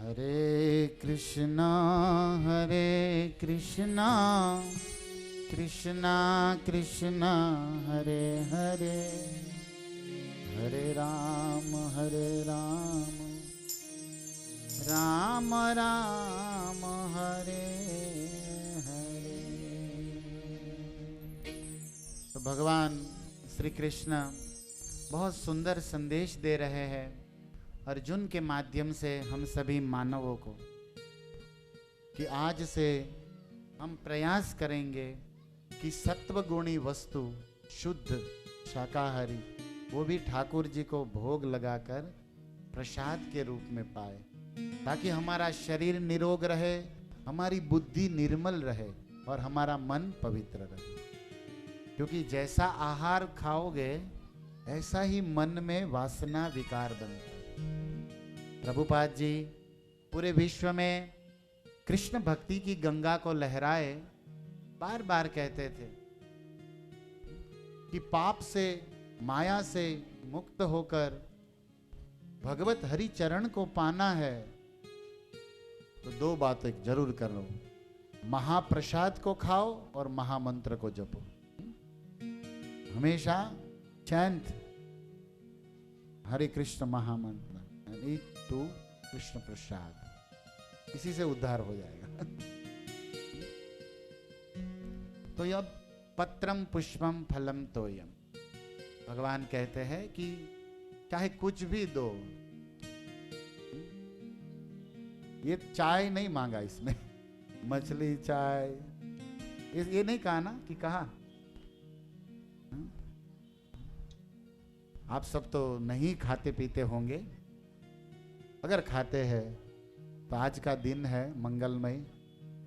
कृष्णा कृष्णा कृष्णा हरे हरे, हरे राम राम राम हरे हरे। तो भगवान श्री कृष्ण बहुत सुंदर संदेश दे रहे हैं अर्जुन के माध्यम से हम सभी मानवों को कि आज से हम प्रयास करेंगे कि सत्वगुणी वस्तु शुद्ध शाकाहारी वो भी ठाकुर जी को भोग लगाकर प्रसाद के रूप में पाए, ताकि हमारा शरीर निरोग रहे, हमारी बुद्धि निर्मल रहे और हमारा मन पवित्र रहे। क्योंकि जैसा आहार खाओगे ऐसा ही मन में वासना विकार बनता है। प्रभुपाद जी पूरे विश्व में कृष्ण भक्ति की गंगा को लहराए बार बार कहते थे कि पाप से माया से मुक्त होकर भगवत हरि चरण को पाना है तो दो बातें जरूर करो, महाप्रसाद को खाओ और महामंत्र को जपो। हमेशा चैंट हरे कृष्ण महामंत्र टू कृष्ण प्रसाद, इसी से उद्धार हो जाएगा। तो यह पत्रम पुष्पम फलम तोयम, भगवान कहते हैं कि चाहे कुछ भी दो, ये चाय नहीं मांगा इसमें, मछली चाय ये नहीं कहा ना कि कहा। आप सब तो नहीं खाते पीते होंगे, अगर खाते हैं तो आज का दिन है मंगलमय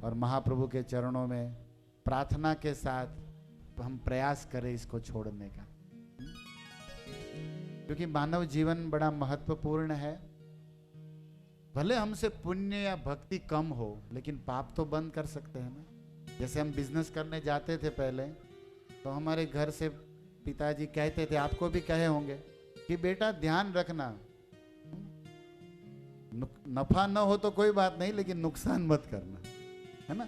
और महाप्रभु के चरणों में प्रार्थना के साथ हम प्रयास करें इसको छोड़ने का, क्योंकि मानव जीवन बड़ा महत्वपूर्ण है। भले हमसे पुण्य या भक्ति कम हो लेकिन पाप तो बंद कर सकते हैं ना। जैसे हम बिजनेस करने जाते थे पहले तो हमारे घर से पिताजी कहते थे, आपको भी कहे होंगे कि बेटा ध्यान रखना, नफा न हो तो कोई बात नहीं लेकिन नुकसान मत करना, है ना।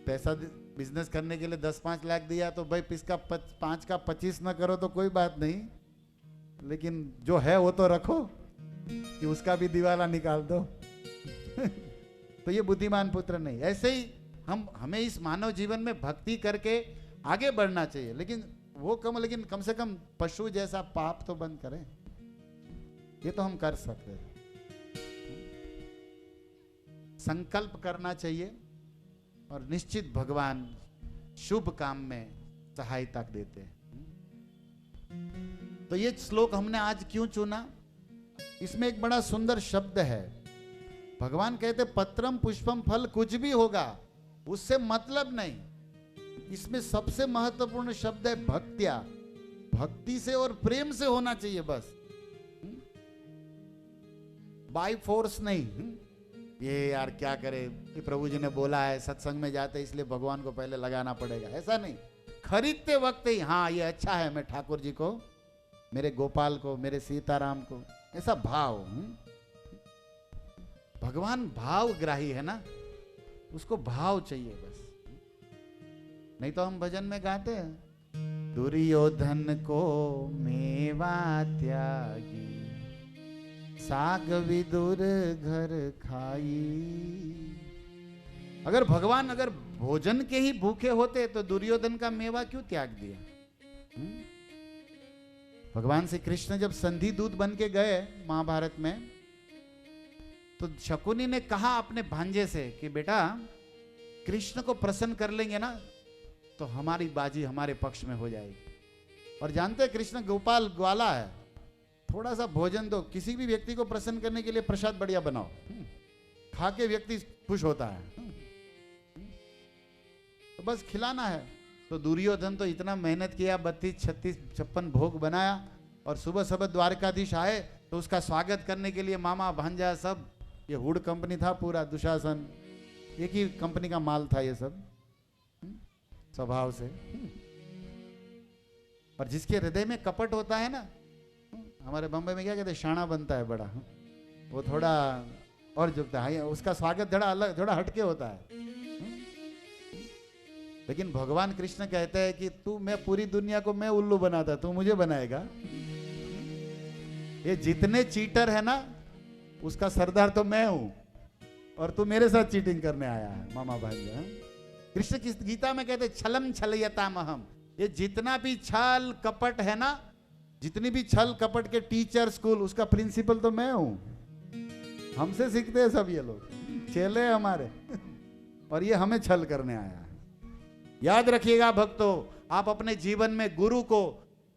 पैसा बिजनेस करने के लिए 10-5 लाख दिया तो भाई इसका 5 का 25 न करो तो कोई बात नहीं, लेकिन जो है वो तो रखो कि उसका भी दिवाला निकाल दो। तो ये बुद्धिमान पुत्र नहीं। ऐसे ही हमें इस मानव जीवन में भक्ति करके आगे बढ़ना चाहिए, लेकिन कम से कम पशु जैसा पाप तो बंद करें। ये तो हम कर सकते हैं। संकल्प करना चाहिए और निश्चित भगवान शुभ काम में सहायता देते हैं। तो ये श्लोक हमने आज क्यों चुना, इसमें एक बड़ा सुंदर शब्द है। भगवान कहते पत्रम पुष्पम फल, कुछ भी होगा उससे मतलब नहीं। इसमें सबसे महत्वपूर्ण शब्द है भक्त्या, भक्ति से और प्रेम से होना चाहिए बस, बाय फोर्स नहीं। ये यार क्या करे, ये प्रभु जी ने बोला है सत्संग में जाते इसलिए भगवान को पहले लगाना पड़ेगा, ऐसा नहीं। खरीदते वक्त ही हाँ ये अच्छा है, मैं ठाकुर जी को, मेरे गोपाल को, मेरे सीताराम को, ऐसा भाव। भगवान भावग्राही है ना, उसको भाव चाहिए बस। नहीं तो हम भजन में गाते हैं दुर्योधन को मेवा त्यागी, साग विदुर घर खाई। अगर भगवान भोजन के ही भूखे होते तो दुर्योधन का मेवा क्यों त्याग दिया। भगवान श्री कृष्ण जब संधि दूत बन के गए महाभारत में, तो शकुनी ने कहा अपने भांजे से कि बेटा कृष्ण को प्रसन्न कर लेंगे ना तो हमारी बाजी हमारे पक्ष में हो जाएगी। और जानते हैं कृष्ण गोपाल ग्वाला है, थोड़ा सा भोजन दो, किसी भी व्यक्ति को प्रसन्न करने के लिए प्रसाद बढ़िया बनाओ, खा के व्यक्ति खुश होता है, तो बस खिलाना है। तो दुर्योधन तो इतना मेहनत किया, 32, 36, 56 भोग बनाया, और सुबह सुबह द्वारकाधीश आए तो उसका स्वागत करने के लिए मामा भांजा सब, ये हुड कंपनी था पूरा, दुशासन एक ही कंपनी का माल था ये सब स्वभाव से। और जिसके हृदय में कपट होता है ना, हमारे बम्बई में क्या कहते हैं, शाणा बनता है बड़ा। वो थोड़ा और झुकता है, उसका स्वागत थोड़ा अलग, थोड़ा हटके होता है। लेकिन भगवान कृष्ण कहते हैं कि तू, मैं पूरी दुनिया को मैं उल्लू बनाता, तू मुझे बनाएगा? ये जितने चीटर है ना, उसका सरदार तो मैं हूं, और तू मेरे साथ चीटिंग करने आया है मामा भांजा। कृष्ण की गीता में कहते छलम छलयतामहम, ये जितना भी छल कपट है ना, जितनी भी छल कपट के टीचर स्कूल, उसका प्रिंसिपल तो मैं हूं। हमसे सीखते हैं सब ये लोग, चेले हमारे, और ये हमें छल करने आया है। याद रखिएगा भक्तों, आप अपने जीवन में गुरु को,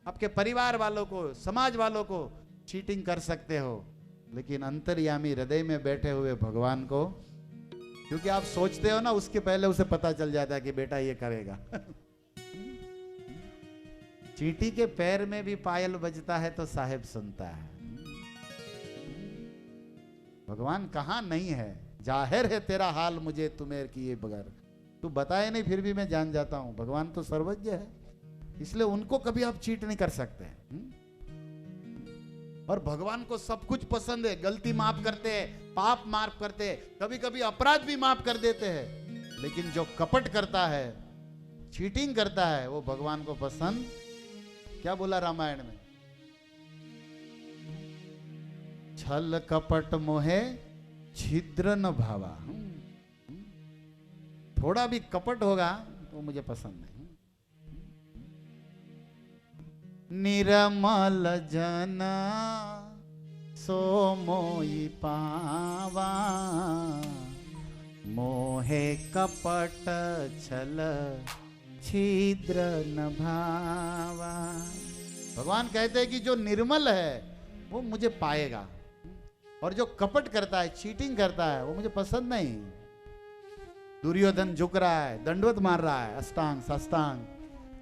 आपके परिवार वालों को, समाज वालों को चीटिंग कर सकते हो, लेकिन अंतर्यामी हृदय में बैठे हुए भगवान को, क्योंकि आप सोचते हो ना, उसके पहले उसे पता चल जाता है कि बेटा ये करेगा। चींटी के पैर में भी पायल बजता है तो साहेब सुनता है। भगवान कहां नहीं है, जाहिर है तेरा हाल मुझे तुम्हें किए बगैर, तू बताए नहीं फिर भी मैं जान जाता हूं। भगवान तो सर्वज्ञ है, इसलिए उनको कभी आप चीट नहीं कर सकते। और भगवान को सब कुछ पसंद है, गलती माफ करते हैं, पाप माफ करते हैं, कभी कभी अपराध भी माफ कर देते हैं, लेकिन जो कपट करता है, चीटिंग करता है, वो भगवान को पसंद। क्या बोला रामायण में? छल कपट मोहे छिद्र न भावा, थोड़ा भी कपट होगा तो मुझे पसंद नहीं। निरमल जन सो मोई पावा, मोहे कपट छल छिद्र न भावा। भगवान कहते हैं कि जो निर्मल है वो मुझे पाएगा, और जो कपट करता है, चीटिंग करता है, वो मुझे पसंद नहीं। दुर्योधन झुक रहा है, दंडवत मार रहा है, अष्टांग साष्टांग,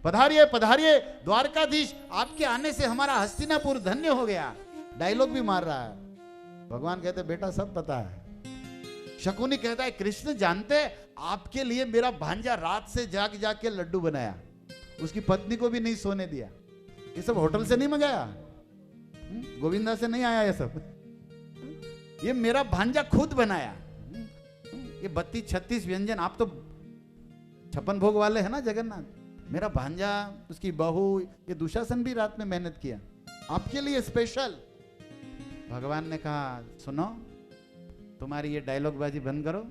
पधारिए पधारिए द्वारकाधीश, आपके आने से हमारा हस्तिनापुर धन्य हो गया, डायलॉग भी मार रहा है। भगवान कहते बेटा सब पता है। शकुनी कहता है कृष्ण जानते आपके लिए मेरा भांजा रात से जाग जाग के लड्डू बनाया, उसकी पत्नी को भी नहीं सोने दिया। ये सब होटल से नहीं मंगाया, गोविंदा से नहीं आया ये सब, ये मेरा भांजा खुद बनाया। ये 32-36 व्यंजन, आप तो 56 भोग वाले हैं ना जगन्नाथ, मेरा भांजा, उसकी बहू, ये दुशासन भी रात में मेहनत किया आपके लिए स्पेशल। भगवान ने कहा सुनो, तुम्हारी ये डायलॉग बाजी बंद करो,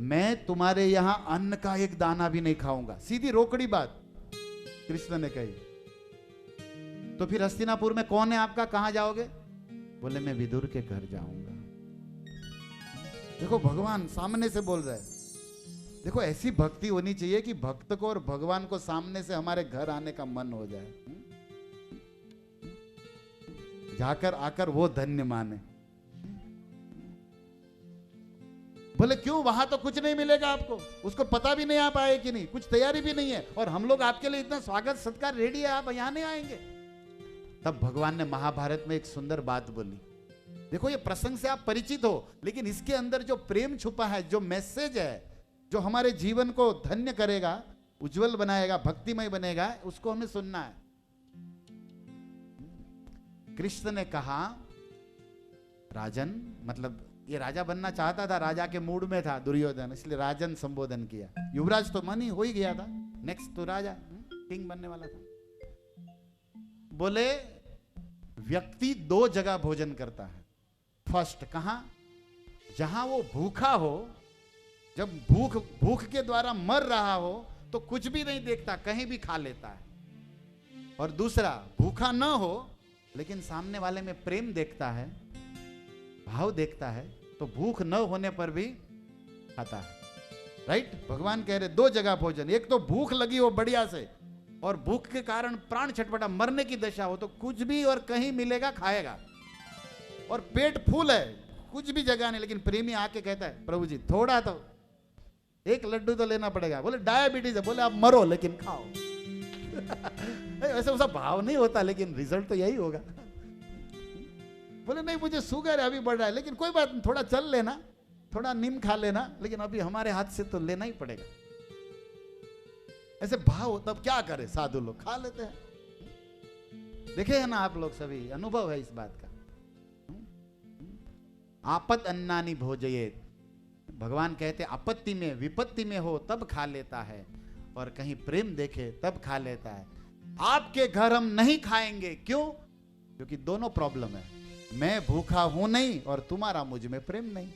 मैं तुम्हारे यहां अन्न का एक दाना भी नहीं खाऊंगा। सीधी रोकड़ी बात कृष्ण ने कही। तो फिर हस्तिनापुर में कौन है आपका, कहां जाओगे? बोले मैं विदुर के घर जाऊंगा। देखो भगवान सामने से बोल रहे हैं। देखो ऐसी भक्ति होनी चाहिए कि भक्त को और भगवान को सामने से हमारे घर आने का मन हो जाए, जाकर आकर वो धन्य माने। बोले क्यों, वहां तो कुछ नहीं मिलेगा आपको, उसको पता भी नहीं आप आए कि नहीं, कुछ तैयारी भी नहीं है, और हम लोग आपके लिए इतना स्वागत सत्कार रेडी है, आप यहां नहीं आएंगे। तब भगवान ने महाभारत में एक सुंदर बात बोली। देखो ये प्रसंग से आप परिचित हो, लेकिन इसके अंदर जो प्रेम छुपा है, जो मैसेज है, जो हमारे जीवन को धन्य करेगा, उज्जवल बनाएगा, भक्तिमय बनेगा, उसको हमें सुनना है। कृष्ण ने कहा राजन, मतलब ये राजा बनना चाहता था, राजा के मूड में था दुर्योधन, इसलिए राजन संबोधन किया। युवराज तो मन ही हो ही गया था, नेक्स्ट तो राजा किंग बनने वाला था। बोले व्यक्ति 2 जगह भोजन करता है। फर्स्ट कहां? जहां वो भूखा हो, जब भूख के द्वारा मर रहा हो तो कुछ भी नहीं देखता, कहीं भी खा लेता है। और दूसरा भूखा ना हो लेकिन सामने वाले में प्रेम देखता है, भाव देखता है, तो भूख न होने पर भी खाता है। राइट? भगवान कह रहे 2 जगह भोजन, एक तो भूख लगी हो बढ़िया से, और भूख के कारण प्राण छटपटा मरने की दशा हो, तो कुछ भी और कहीं मिलेगा खाएगा, और पेट फूल है, कुछ भी जगह नहीं, लेकिन प्रेमी आके कहता है प्रभु जी थोड़ा तो, एक लड्डू तो लेना पड़ेगा। बोले डायबिटीज है, बोले आप मरो लेकिन खाओ। वैसे उसका भाव नहीं होता, लेकिन रिजल्ट तो यही होगा। बोले नहीं मुझे शुगर है, अभी बढ़ रहा है, लेकिन कोई बात नहीं, थोड़ा चल लेना, थोड़ा नीम खा लेना, लेकिन अभी हमारे हाथ से तो लेना ही पड़ेगा। ऐसे भाव हो, तब क्या करे साधु लोग, खा लेते हैं। देखे है ना आप लोग, सभी अनुभव है इस बात का। आपद अन्नानि भोजयेत। भगवान कहते आपत्ति में विपत्ति में हो तब खा लेता है, और कहीं प्रेम देखे तब खा लेता है। आपके घर हम नहीं खाएंगे, क्यों? क्योंकि दोनों प्रॉब्लम है, मैं भूखा हूं नहीं और तुम्हारा मुझ में प्रेम नहीं।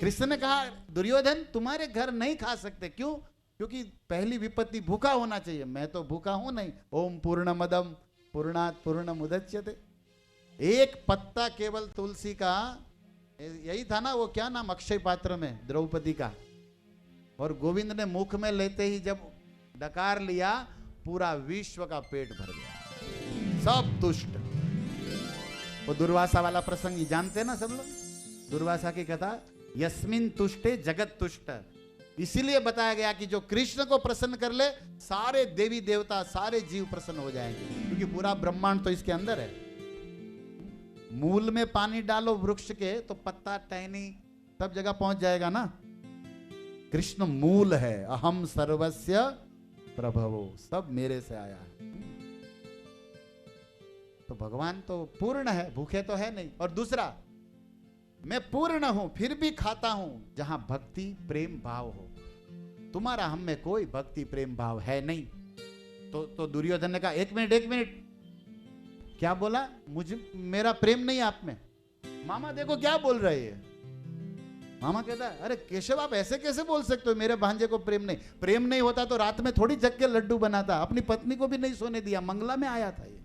कृष्ण ने कहा दुर्योधन तुम्हारे घर नहीं खा सकते, क्यों? क्योंकि पहली विपत्ति भूखा होना चाहिए, मैं तो भूखा हूं नहीं। ओम पूर्णमदम पूर्णात् पूर्णमुदच्यते। एक पत्ता केवल तुलसी का, यही था ना वो क्या नाम अक्षय पात्र में द्रौपदी का, और गोविंद ने मुख में लेते ही जब डकार लिया पूरा विश्व का पेट भर गया, सब तुष्ट। वो दुर्वासा वाला प्रसंग जानते ना सब लोग, दुर्वासा की कथा, यस्मिन तुष्टे जगत तुष्ट। इसीलिए बताया गया कि जो कृष्ण को प्रसन्न कर ले सारे देवी देवता सारे जीव प्रसन्न हो जाएंगे, क्योंकि पूरा ब्रह्मांड तो इसके अंदर है। मूल में पानी डालो वृक्ष के तो पत्ता टहनी सब जगह पहुंच जाएगा ना। कृष्ण मूल है, अहम सर्वस्य प्रभवो, सब मेरे से आया है। तो भगवान तो पूर्ण है, भूखे तो है नहीं। और दूसरा, मैं पूर्ण हूं फिर भी खाता हूं जहां भक्ति प्रेम भाव हो। तुम्हारा हम में कोई भक्ति प्रेम भाव है नहीं। तो दुर्योधन ने कहा एक मिनट, क्या बोला? मेरा प्रेम नहीं आप में। मामा देखो क्या बोल रहे हैं। मामा कहता है अरे केशव आप ऐसे कैसे बोल सकते हो, मेरे भांजे को प्रेम नहीं। प्रेम नहीं होता तो रात में थोड़ी जग के लड्डू बनाता, अपनी पत्नी को भी नहीं सोने दिया, मंगला में आया था ये।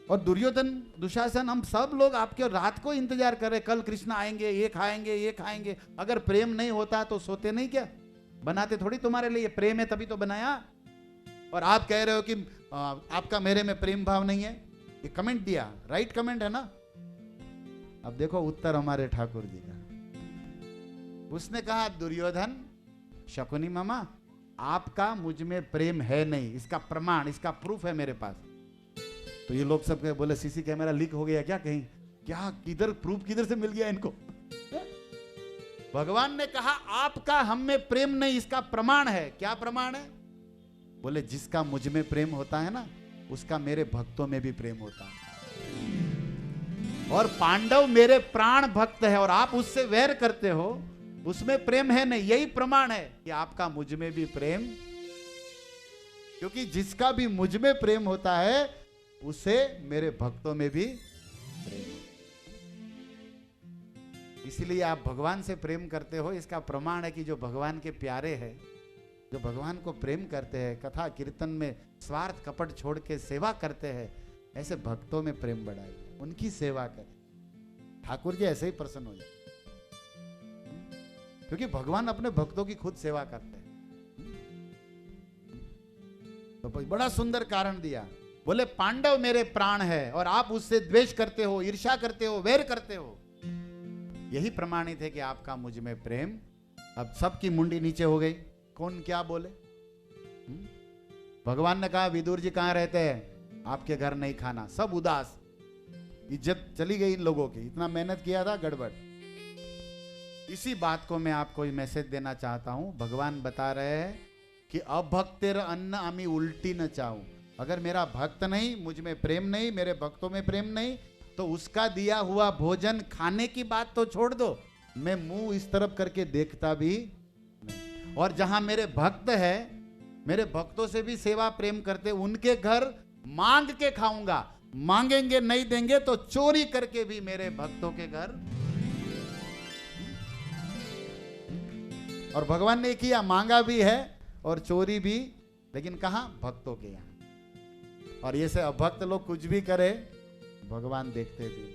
और दुर्योधन दुशासन हम सब लोग आपके रात को इंतजार कर रहे, कल कृष्ण आएंगे, ये खाएंगे ये खाएंगे। अगर प्रेम नहीं होता तो सोते नहीं क्या? बनाते थोड़ी तुम्हारे लिए, प्रेम है तभी तो बनाया। और आप कह रहे हो कि आपका मेरे में प्रेम भाव नहीं है। ये कमेंट दिया, राइट कमेंट है ना। अब देखो उत्तर हमारे ठाकुर जी का। उसने कहा दुर्योधन शकुनी मामा आपका मुझ में प्रेम है नहीं, इसका प्रमाण इसका प्रूफ है मेरे पास। तो ये लोग सब बोले सीसी कैमरा लीक हो गया क्या कहीं, क्या किधर प्रूफ किधर से मिल गया इनको। भगवान ने कहा आपका हम में प्रेम नहीं, इसका प्रमाण है। क्या प्रमाण है? बोले जिसका मुझ में प्रेम होता है ना उसका मेरे भक्तों में भी प्रेम होता है। और पांडव मेरे प्राण भक्त है और आप उससे वैर करते हो, उसमें प्रेम है नहीं। यही प्रमाण है कि आपका मुझ में भी प्रेम, क्योंकि जिसका भी मुझ में प्रेम होता है उसे मेरे भक्तों में भी प्रेम। इसलिए आप भगवान से प्रेम करते हो, इसका प्रमाण है कि जो भगवान के प्यारे हैं, जो भगवान को प्रेम करते हैं, कथा कीर्तन में स्वार्थ कपट छोड़ के सेवा करते हैं, ऐसे भक्तोएक प्रेम बढ़ाए, उनकी सेवा करें। ठाकुर जी ऐसे ही प्रसन्न हो जाए, क्योंकि भगवान अपने भक्तों की खुद सेवा करते हैं। तो बड़ा सुंदर कारण दिया। बोले पांडव मेरे प्राण है और आप उससे द्वेष करते हो, ईर्ष्या करते हो, वैर करते हो। यही प्रमाणित है कि आपका मुझ में प्रेम। अब सबकी मुंडी नीचे हो गई, कौन क्या बोले। भगवान ने कहा विदुर जी कहां रहते हैं, आपके घर नहीं खाना। सब उदास, इज्जत चली गई इन लोगों की, इतना मेहनत किया था गड़बड़। इसी बात को मैं आपको मैसेज देना चाहता हूं। भगवान बता रहे हैं कि अभक्तेर अन्न आमी उल्टी न चाहूं। अगर मेरा भक्त नहीं, मुझ में प्रेम नहीं, मेरे भक्तों में प्रेम नहीं, तो उसका दिया हुआ भोजन खाने की बात तो छोड़ दो, मैं मुंह इस तरफ करके देखता भी नहीं। और जहां मेरे भक्त है, मेरे भक्तों से भी सेवा प्रेम करते, उनके घर मांग के खाऊंगा। मांगेंगे नहीं देंगे तो चोरी करके भी मेरे भक्तों के घर। और भगवान ने किया, मांगा भी है और चोरी भी, लेकिन कहां? भक्तों के यहां। और ये से अभक्त लोग कुछ भी करे, भगवान देखते भी।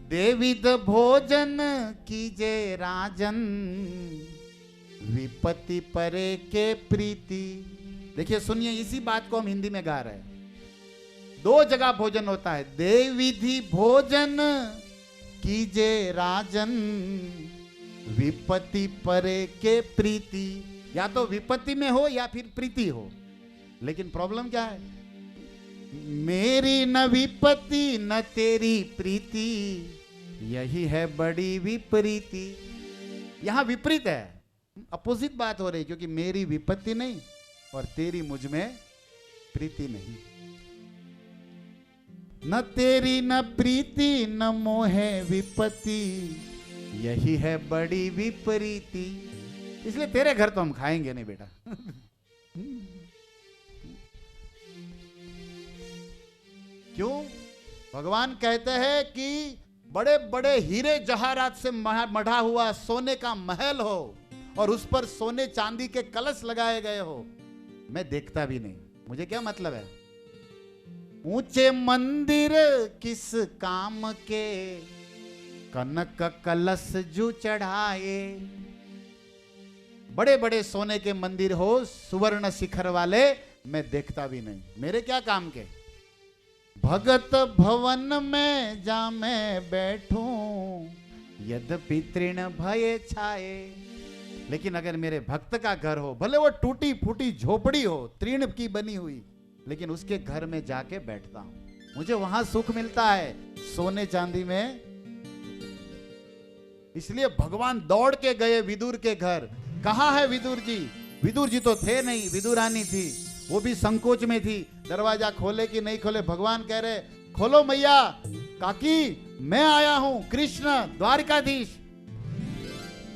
देविद भोजन कीजे राजन, विपत्ति परे के प्रीति। देखिए सुनिए, इसी बात को हम हिंदी में गा रहे हैं। 2 जगह भोजन होता है। देविधि भोजन कीजे राजन, विपत्ति परे के प्रीति। या तो विपत्ति में हो या फिर प्रीति हो। लेकिन प्रॉब्लम क्या है? मेरी न विपत्ति न तेरी प्रीति, यही है बड़ी विपरीति। यहां विपरीत है, अपोजिट बात हो रही, क्योंकि मेरी विपत्ति नहीं और तेरी मुझ में प्रीति नहीं। न तेरी न प्रीति न मोहे विपत्ति, यही है बड़ी विपरीति। इसलिए तेरे घर तो हम खाएंगे नहीं बेटा। क्यों? भगवान कहते हैं कि बड़े बड़े हीरे जवाहरात से मढ़ा हुआ सोने का महल हो और उस पर सोने चांदी के कलश लगाए गए हो, मैं देखता भी नहीं। मुझे क्या मतलब है? ऊंचे मंदिर किस काम के, कनक कलश जो चढ़ाए। बड़े बड़े सोने के मंदिर हो, सुवर्ण शिखर वाले, मैं देखता भी नहीं। मेरे क्या काम के? भगत भवन में जा मैं बैठूं, यद्यपि तृण भय छाए। लेकिन अगर मेरे भक्त का घर हो, भले वो टूटी फूटी झोपड़ी हो, तृण की बनी हुई, लेकिन उसके घर में जाके बैठता हूं। मुझे वहां सुख मिलता है, सोने चांदी में। इसलिए भगवान दौड़ के गए विदुर के घर। कहां है विदुर जी? विदुर जी तो थे नहीं, विदुरानी थी, वो भी संकोच में थी। दरवाजा खोले कि नहीं खोले, भगवान कह रहे खोलो मैया। काकी मैं आया हूं, कृष्ण द्वारकाधीश।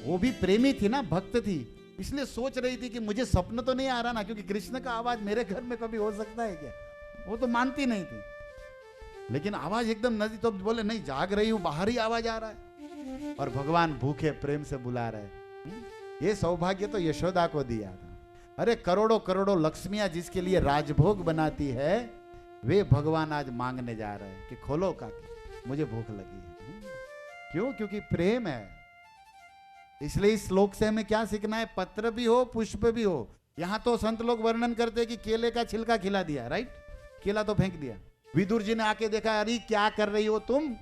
वो भी प्रेमी थी ना, भक्त थी, इसलिए सोच रही थी कि मुझे स्वप्न तो नहीं आ रहा ना, क्योंकि कृष्ण का आवाज मेरे घर में कभी हो सकता है क्या? वो तो मानती नहीं थी, लेकिन आवाज एकदम नजदीक। तो बोले नहीं, जाग रही हूं, बाहर ही आवाज आ रहा है। और भगवान भूखे प्रेम से बुला रहे। ये सौभाग्य तो यशोदा को दिया था। अरे करोड़ों करोड़ों लक्ष्मियां जिसके लिए राजभोग बनाती है, वे भगवान आज मांगने जा रहे हैं कि खोलो काकी, मुझे भूख लगी है। क्यों? क्योंकि प्रेम है। इसलिए इस श्लोक से हमें क्या सीखना है? पत्र भी हो, पुष्प भी हो। यहां तो संत लोग वर्णन करते हैं कि केले का छिलका खिला दिया, राइट? केला तो फेंक दिया। विदुर जी ने आके देखा, अरे क्या कर रही हो तुम?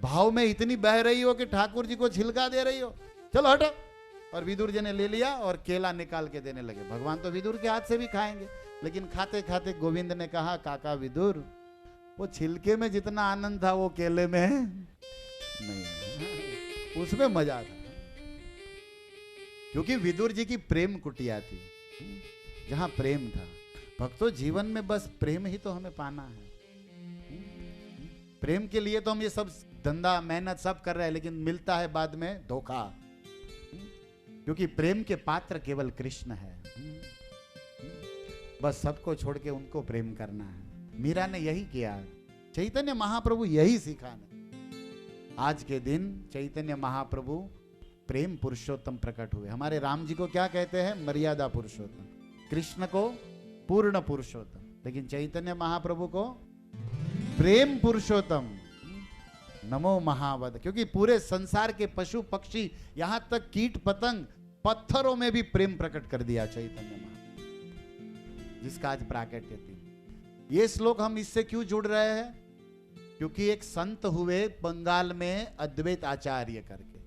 भाव में इतनी बह रही हो कि ठाकुर जी को छिलका दे रही हो, चलो हटो। और विदुर जी ने ले लिया और केला निकाल के देने लगे। भगवान तो विदुर के हाथ से भी खाएंगे, लेकिन खाते खाते गोविंद ने कहा, काका विदुर, वो छिलके में जितना आनंद था वो केले में नहीं, उसमें मजा था। क्योंकि विदुर जी की प्रेम कुटिया थी, जहां प्रेम था। भक्तों, जीवन में बस प्रेम ही तो हमें पाना है। प्रेम के लिए तो हम ये सब धंधा मेहनत सब कर रहे हैं, लेकिन मिलता है बाद में धोखा। क्योंकि प्रेम के पात्र केवल कृष्ण है। बस सबको छोड़ के उनको प्रेम करना है। मीरा ने यही किया, चैतन्य महाप्रभु यही सिखाने। आज के दिन चैतन्य महाप्रभु प्रेम पुरुषोत्तम प्रकट हुए। हमारे राम जी को क्या कहते हैं? मर्यादा पुरुषोत्तम। कृष्ण को पूर्ण पुरुषोत्तम, लेकिन चैतन्य महाप्रभु को प्रेम पुरुषोत्तम। नमो महावद। क्योंकि पूरे संसार के पशु पक्षी, यहां तक कीट पतंग, पत्थरों में भी प्रेम प्रकट कर दिया चैतन्य महाप्रभु, जिसका आज प्राकट्य थी। ये श्लोक हम इससे क्यों जुड़ रहे हैं? क्योंकि एक संत हुए बंगाल में, अद्वैत आचार्य करके।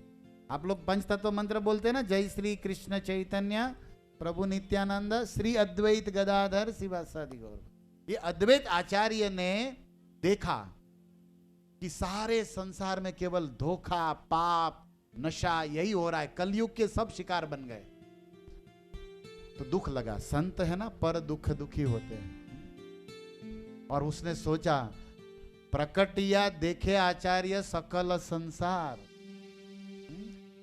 आप लोग पंचतत्व मंत्र बोलते हैं ना, जय श्री कृष्ण चैतन्य प्रभु नित्यानंद श्री अद्वैत गदाधर शिवासादि गौर। ये अद्वैत आचार्य ने देखा कि सारे संसार में केवल धोखा, पाप, नशा यही हो रहा है। कलयुग के सब शिकार बन गए। तो दुख लगा। संत है ना, पर दुख दुखी होते हैं। और उसने सोचा, प्रकटिया देखे आचार्य सकल संसार,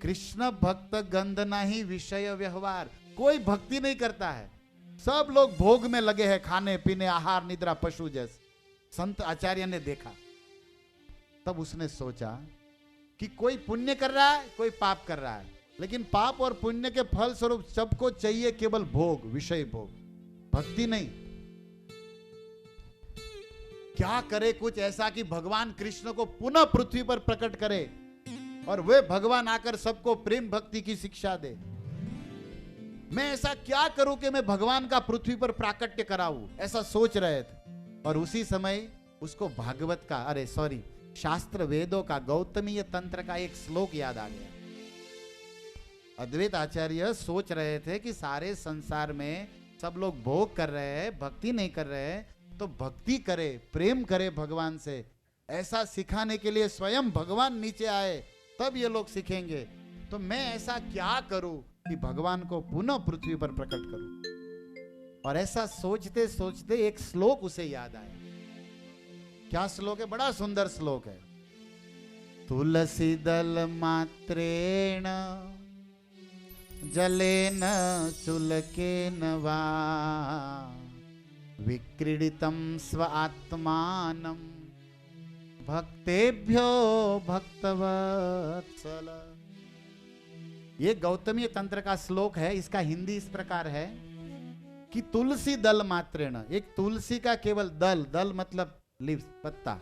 कृष्ण भक्त गंध नहीं विषय व्यवहार। कोई भक्ति नहीं करता है, सब लोग भोग में लगे हैं, खाने पीने, आहार निद्रा, पशु जैसे। संत आचार्य ने देखा, तब उसने सोचा कि कोई पुण्य कर रहा है, कोई पाप कर रहा है, लेकिन पाप और पुण्य के फल स्वरूप सबको चाहिए केवल भोग, विषय भोग, भक्ति नहीं। क्या करे कुछ ऐसा कि भगवान कृष्ण को पुनः पृथ्वी पर प्रकट करे और वे भगवान आकर सबको प्रेम भक्ति की शिक्षा दे। मैं ऐसा क्या करूं कि मैं भगवान का पृथ्वी पर प्राकट्य कराऊं, ऐसा सोच रहे थे। और उसी समय उसको भागवत का, अरे सॉरी, शास्त्र वेदों का, गौतमीय तंत्र का एक श्लोक याद आ गया। अद्वैत आचार्य सोच रहे थे कि सारे संसार में सब लोग भोग कर रहे हैं, भक्ति नहीं कर रहे हैं, तो भक्ति करे, प्रेम करे भगवान से। ऐसा सिखाने के लिए स्वयं भगवान नीचे आए, तब ये लोग सीखेंगे। तो मैं ऐसा क्या करूं कि भगवान को पुनः पृथ्वी पर प्रकट करूं। और ऐसा सोचते सोचते एक श्लोक उसे याद आया। क्या श्लोक है, बड़ा सुंदर श्लोक है। तुलसी दल मात्रेण जलेन चुलकेन वा विक्रीडितं स्व आत्मानं भक्तेभ्यो भक्तवत्सल। ये गौतमीय तंत्र का श्लोक है। इसका हिंदी इस प्रकार है कि तुलसी दल मात्रेण, एक तुलसी का केवल दल, दल मतलब लीव्स, पत्ता,